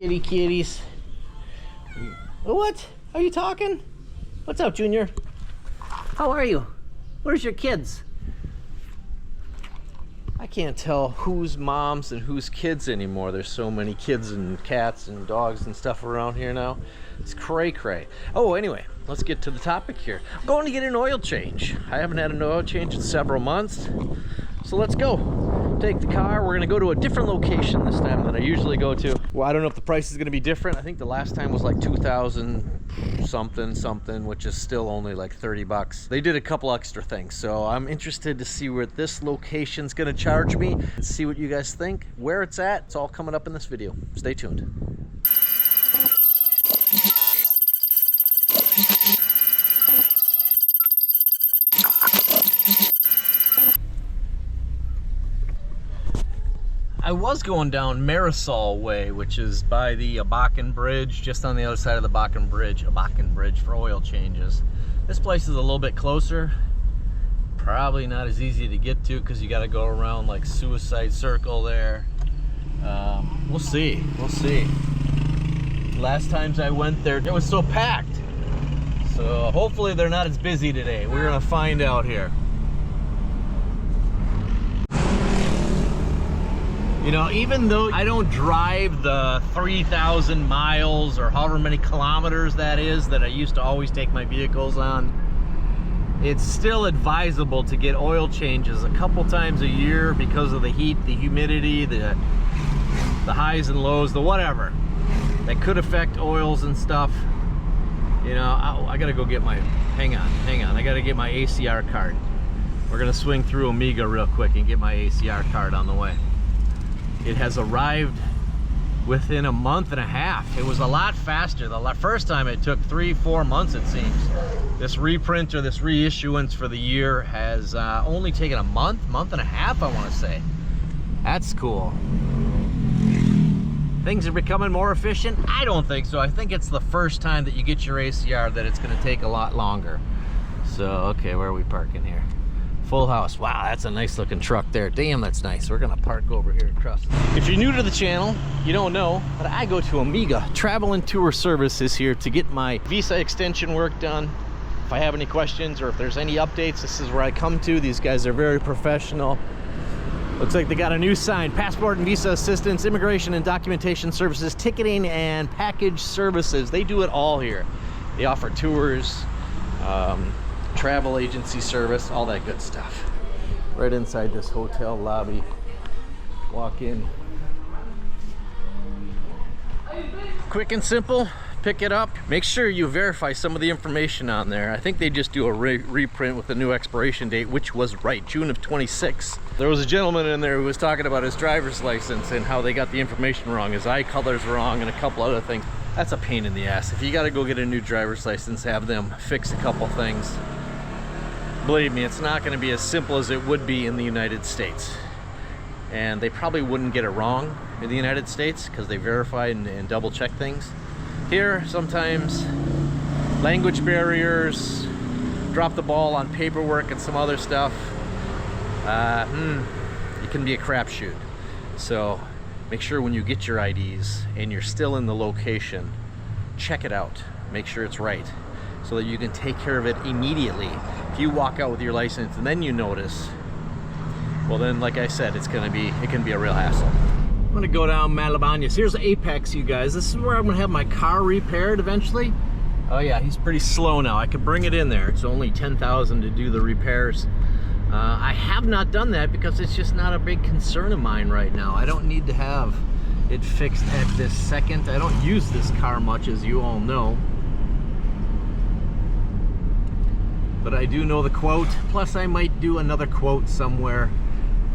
Kitty kitties. What? Are you talking? What's up, Junior? How are you? Where's your kids? I can't tell who's moms and who's kids anymore. There's so many kids and cats and dogs and stuff around here now. It's cray cray. Oh, anyway, let's get to the topic here. I'm going to get an oil change. I haven't had an oil change in several months. So let's go. Take the car. We're going to go to a different location this time than I usually go to. Well, I don't know if the price is going to be different. I think the last time was like 2,000 something, which is still only like 30 bucks. They did a couple extra things. So I'm interested to see where this location's going to charge me and see what you guys think. Where it's at, it's all coming up in this video. Stay tuned. I was going down Marisol Way, which is by the Abacan Bridge, just on the other side of the Abacan Bridge for oil changes. This place is a little bit closer. Probably not as easy to get to because you got to go around like Suicide Circle there. We'll see. Last times I went there, it was so packed. So hopefully they're not as busy today. We're gonna find out here. You know, even though I don't drive the 3,000 miles or however many kilometers that is that I used to always take my vehicles on, it's still advisable to get oil changes a couple times a year because of the heat, the humidity, the highs and lows, the whatever that could affect oils and stuff. You know, I gotta go get my, hang on, I gotta get my ACR card. We're gonna swing through Omega real quick and get my ACR card on the way. It has arrived within a month and a half. It was a lot faster. The first time it took 3-4 months, it seems. This reprint or this reissuance for the year has only taken a month and a half, I want to say. That's cool. Things are becoming more efficient? I don't think so. I think it's the first time that you get your ACR that it's going to take a lot longer. So, okay, where are we parking here? Full house. Wow, that's a nice looking truck there. Damn, that's nice. We're gonna park over here across. If you're new to the channel, you don't know, but I go to Omega Travel and Tour Services here to get my visa extension work done. If I have any questions or if there's any updates, this is where I come to. These guys are very professional. Looks like they got a new sign: passport and visa assistance, immigration and documentation services, ticketing and package services. They do it all here. They offer tours, travel agency service, all that good stuff. Right inside this hotel lobby. Walk in. Quick and simple. Pick it up. Make sure you verify some of the information on there. I think they just do a reprint with the new expiration date, which was right, June of 26. There was a gentleman in there who was talking about his driver's license and how they got the information wrong, his eye color's wrong, and a couple other things. That's a pain in the ass. If you got to go get a new driver's license, have them fix a couple things. Believe me, it's not going to be as simple as it would be in the United States. And they probably wouldn't get it wrong in the United States because they verify and double check things. Here, sometimes language barriers, drop the ball on paperwork and some other stuff. It can be a crapshoot. So make sure when you get your IDs and you're still in the location, check it out. Make sure it's right so that you can take care of it immediately. If you walk out with your license and then you notice, well then, like I said, it can be a real hassle. I'm gonna go down Malabanas. Here's Apex, you guys. This is where I'm gonna have my car repaired eventually. Oh yeah, he's pretty slow now. I could bring it in there. It's only 10,000 to do the repairs. I have not done that because it's just not a big concern of mine right now. I don't need to have it fixed at this second. I don't use this car much, as you all know. But I do know the quote. Plus I might do another quote somewhere.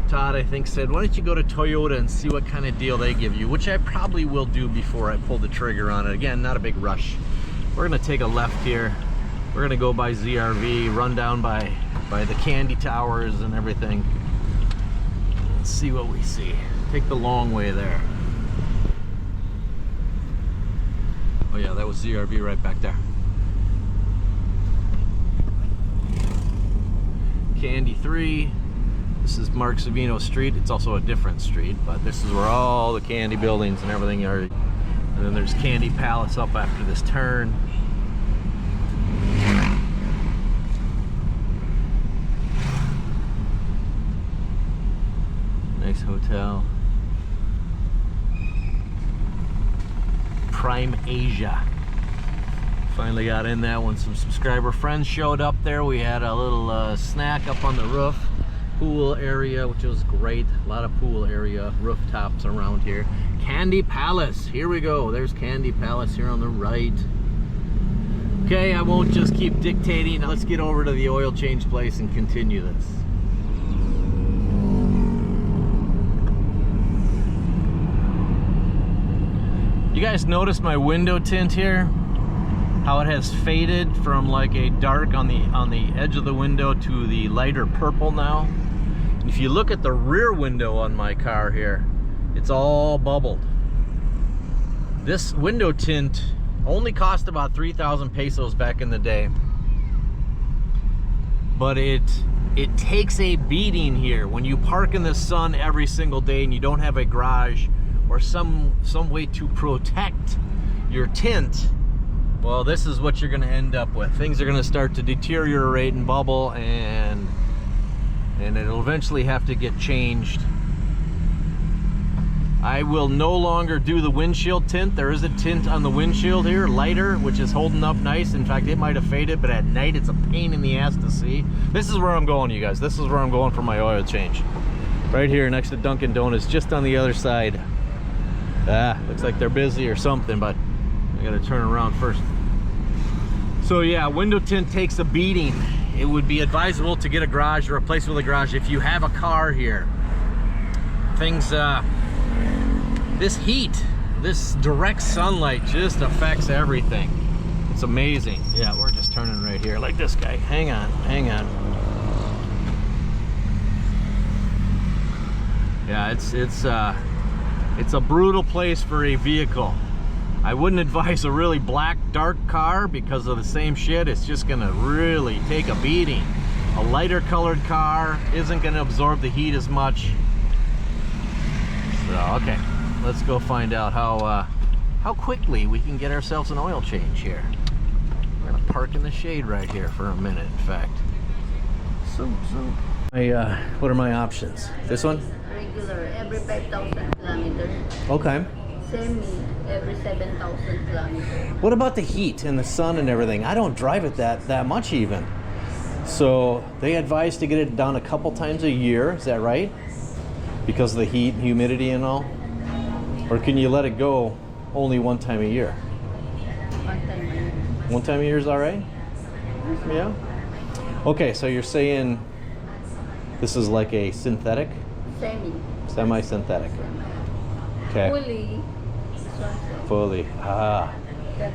Todd, I think, said, why don't you go to Toyota and see what kind of deal they give you, which I probably will do before I pull the trigger on it. Again, not a big rush. We're gonna take a left here. We're gonna go by ZRV, run down by the candy towers and everything. Let's see what we see. Take the long way there. Oh yeah, that was ZRV right back there. Candy 3. This is Mark Savino Street. It's also a different street, but this is where all the candy buildings and everything are. And then there's Candy Palace up after this turn. Nice hotel. Prime Asia. Finally got in that when some subscriber friends showed up there. We had a little snack up on the roof. Pool area, which was great. A lot of pool area, rooftops around here. Candy Palace, here we go. There's Candy Palace here on the right. Okay, I won't just keep dictating. Let's get over to the oil change place and continue this. You guys notice my window tint here? How it has faded from like a dark on the edge of the window to the lighter purple now. If you look at the rear window on my car here, it's all bubbled. This window tint only cost about 3,000 pesos back in the day. But it takes a beating here. When you park in the sun every single day and you don't have a garage or some way to protect your tint, well, this is what you're going to end up with. Things are going to start to deteriorate and bubble, and it'll eventually have to get changed. I will no longer do the windshield tint. There is a tint on the windshield here, lighter, which is holding up nice. In fact, it might have faded, but at night it's a pain in the ass to see. This is where I'm going, you guys. This is where I'm going for my oil change. Right here next to Dunkin' Donuts, just on the other side. Looks like they're busy or something, but I gotta turn around first. So yeah, window tint takes a beating. It would be advisable to get a garage or a place with a garage if you have a car here. Things, this heat, this direct sunlight just affects everything. It's amazing. Yeah, we're just turning right here, like this guy. Hang on, hang on. Yeah, it's a brutal place for a vehicle. I wouldn't advise a really black, dark car because of the same shit. It's just gonna really take a beating. A lighter colored car isn't gonna absorb the heat as much. So, okay, let's go find out how quickly we can get ourselves an oil change here. We're gonna park in the shade right here for a minute, in fact. What are my options? This one? Regular, every 5,000 kilometers. Okay. Semi, every 7,000 kilometers. What about the heat and the sun and everything? I don't drive it that much even. So they advise to get it done a couple times a year, is that right? Because of the heat and humidity and all? Or can you let it go only one time a year? One time a year. One time a year is all right? Yeah? Okay, so you're saying this is like a synthetic? Semi-synthetic. Okay. Fully. Fully.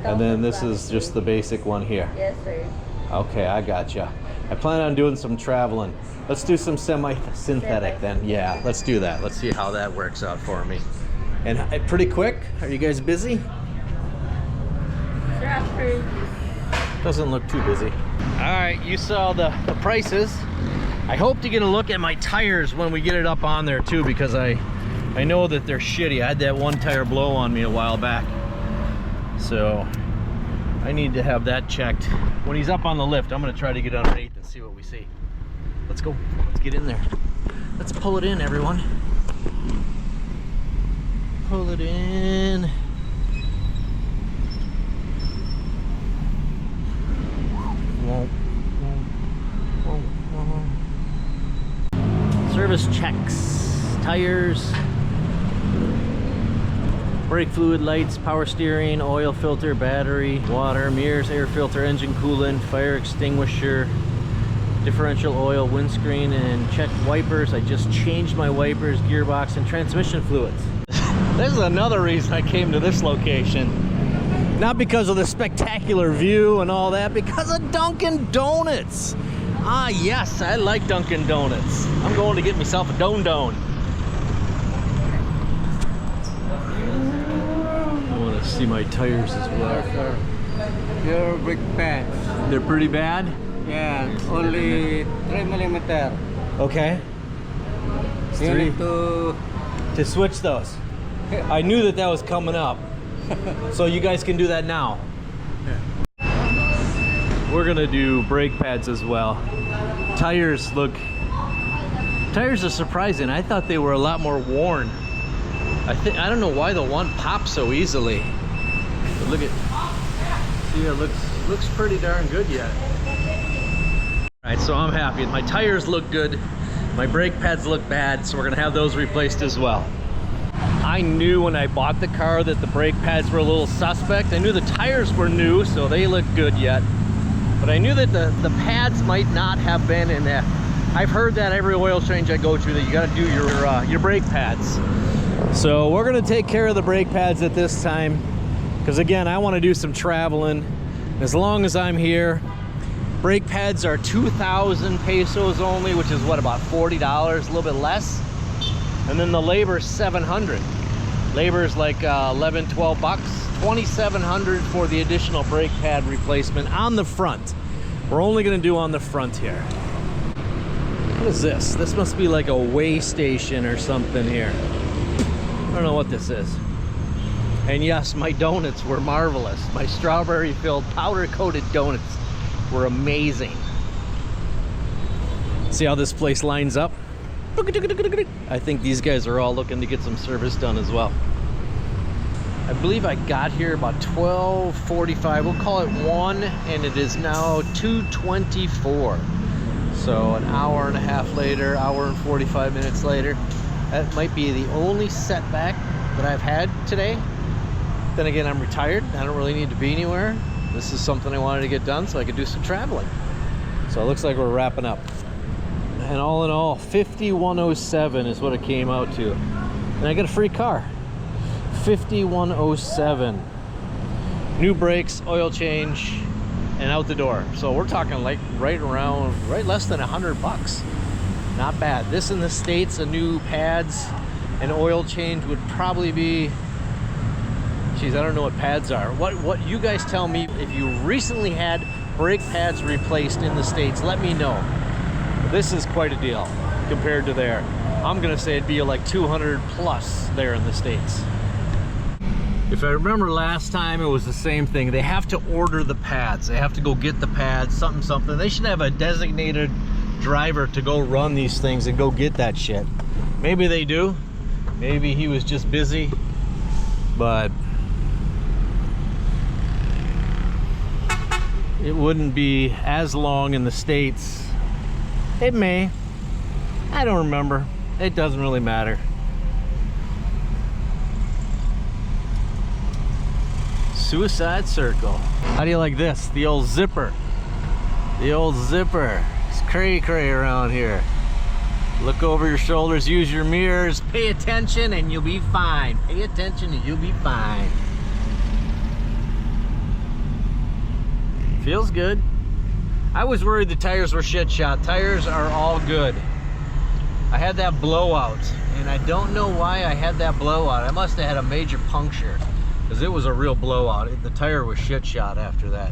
And then this is just the basic one here. Yes, sir. Okay, I gotcha. I plan on doing some traveling. Let's do some semi-synthetic then. Yeah, let's do that. Let's see how that works out for me. And pretty quick. Are you guys busy? Sir, after Doesn't look too busy. All right, you saw the prices. I hope to get a look at my tires when we get it up on there too, because I know that they're shitty. I had that one tire blow on me a while back. So I need to have that checked. When he's up on the lift, I'm gonna try to get underneath and see what we see. Let's go, let's get in there. Let's pull it in, everyone. Pull it in. Service checks, tires, brake fluid, lights, power steering, oil filter, battery, water, mirrors, air filter, engine coolant, fire extinguisher, differential oil, windscreen, and check wipers. I just changed my wipers, gearbox, and transmission fluids. This is another reason I came to this location. Not because of the spectacular view and all that, because of Dunkin' Donuts. Ah, yes, I like Dunkin' Donuts. I'm going to get myself a Don. I want to see my tires as well. Your brake pads. They're pretty bad? Yeah, only 3mm. Okay. You need to switch those. I knew that was coming up. So you guys can do that now. We're gonna do brake pads as well. Tires are surprising. I thought they were a lot more worn. I don't know why the one pops so easily. But look at, see, it looks pretty darn good yet. All right, so I'm happy. My tires look good. My brake pads look bad, so we're gonna have those replaced as well. I knew when I bought the car that the brake pads were a little suspect. I knew the tires were new, so they look good yet. But I knew that the pads might not have been in there. I've heard that every oil change I go to that you gotta do your brake pads. So we're gonna take care of the brake pads at this time, because again, I wanna do some traveling. As long as I'm here, brake pads are 2,000 pesos only, which is what, about $40, a little bit less. And then the labor is 700. Labor is like 11, 12 bucks. 2,700 for the additional brake pad replacement on the front. We're only gonna do on the front here. What is this? This must be like a weigh station or something here. I don't know what this is. And yes, my donuts were marvelous. My strawberry filled powder coated donuts were amazing. See how this place lines up? I think these guys are all looking to get some service done as well. I believe I got here about 12:45. We'll call it 1, and it is now 2:24. So an hour and a half later, hour and 45 minutes later. That might be the only setback that I've had today. Then again, I'm retired. I don't really need to be anywhere. This is something I wanted to get done so I could do some traveling. So it looks like we're wrapping up. And all in all, 5107 is what it came out to. And I got a free car. 5107. New brakes, oil change, and out the door. So we're talking like right less than 100 bucks. Not bad. This in the States, a new pads and oil change would probably be, geez, I don't know what pads are. What you guys tell me if you recently had brake pads replaced in the States, let me know. This is quite a deal compared to there. I'm gonna say it'd be like 200 plus there in the States. If I remember last time, it was the same thing. They have to order the pads. They have to go get the pads, something. They should have a designated driver to go run these things and go get that shit. Maybe they do. Maybe he was just busy, but it wouldn't be as long in the States. It may. I don't remember. It doesn't really matter. Suicide Circle. How do you like this? The old zipper. The old zipper. It's cray-cray around here. Look over your shoulders, use your mirrors, pay attention and you'll be fine. Pay attention and you'll be fine. Feels good. I was worried the tires were shit shot. Tires are all good. I had that blowout and I don't know why I had that blowout. I must have had a major puncture because it was a real blowout. The tire was shit shot after that.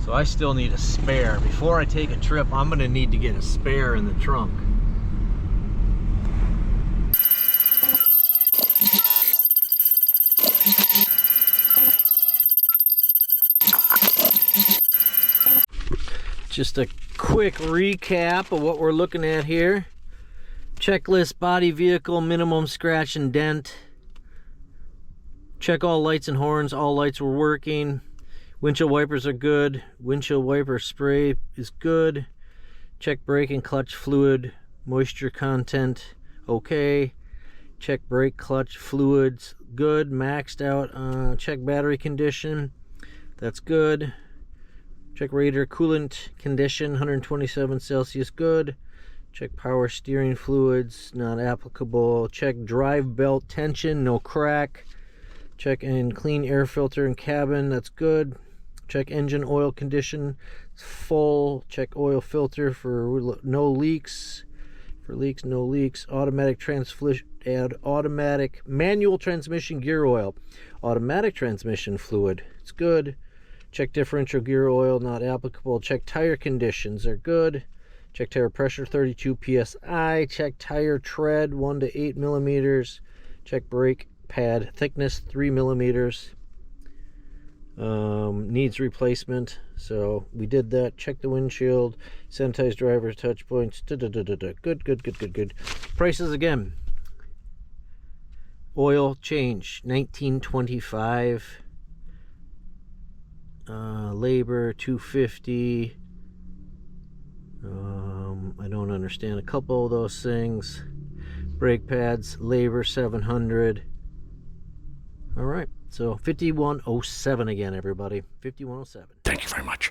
So I still need a spare. Before I take a trip, I'm gonna need to get a spare in the trunk. Just a quick recap of what we're looking at here. Checklist: body, vehicle, minimum scratch and dent. Check all lights and horns. All lights were working. Windshield wipers are good. Windshield wiper spray is good. Check brake and clutch fluid. Moisture content, okay. Check brake clutch fluids, good. Maxed out. Check battery condition, that's good. Check radiator coolant condition, 127 Celsius, good. Check power steering fluids, not applicable. Check drive belt tension, no crack. Check and clean air filter and cabin, that's good. Check engine oil condition, it's full. Check oil filter for no leaks. For leaks, no leaks. Automatic transmission, add automatic manual transmission gear oil. Automatic transmission fluid, it's good. Check differential gear oil, not applicable. Check tire conditions, they're good. Check tire pressure, 32 psi. Check tire tread, 1 to 8 millimeters. Check brake pad thickness, 3 millimeters. Needs replacement, so we did that. Check the windshield, sanitize driver's touch points. Good. Prices again. Oil change $19.25. Labor $250. I don't understand a couple of those things. Brake pads, labor $700. All right, so 5107 again, everybody. 5107. Thank you very much.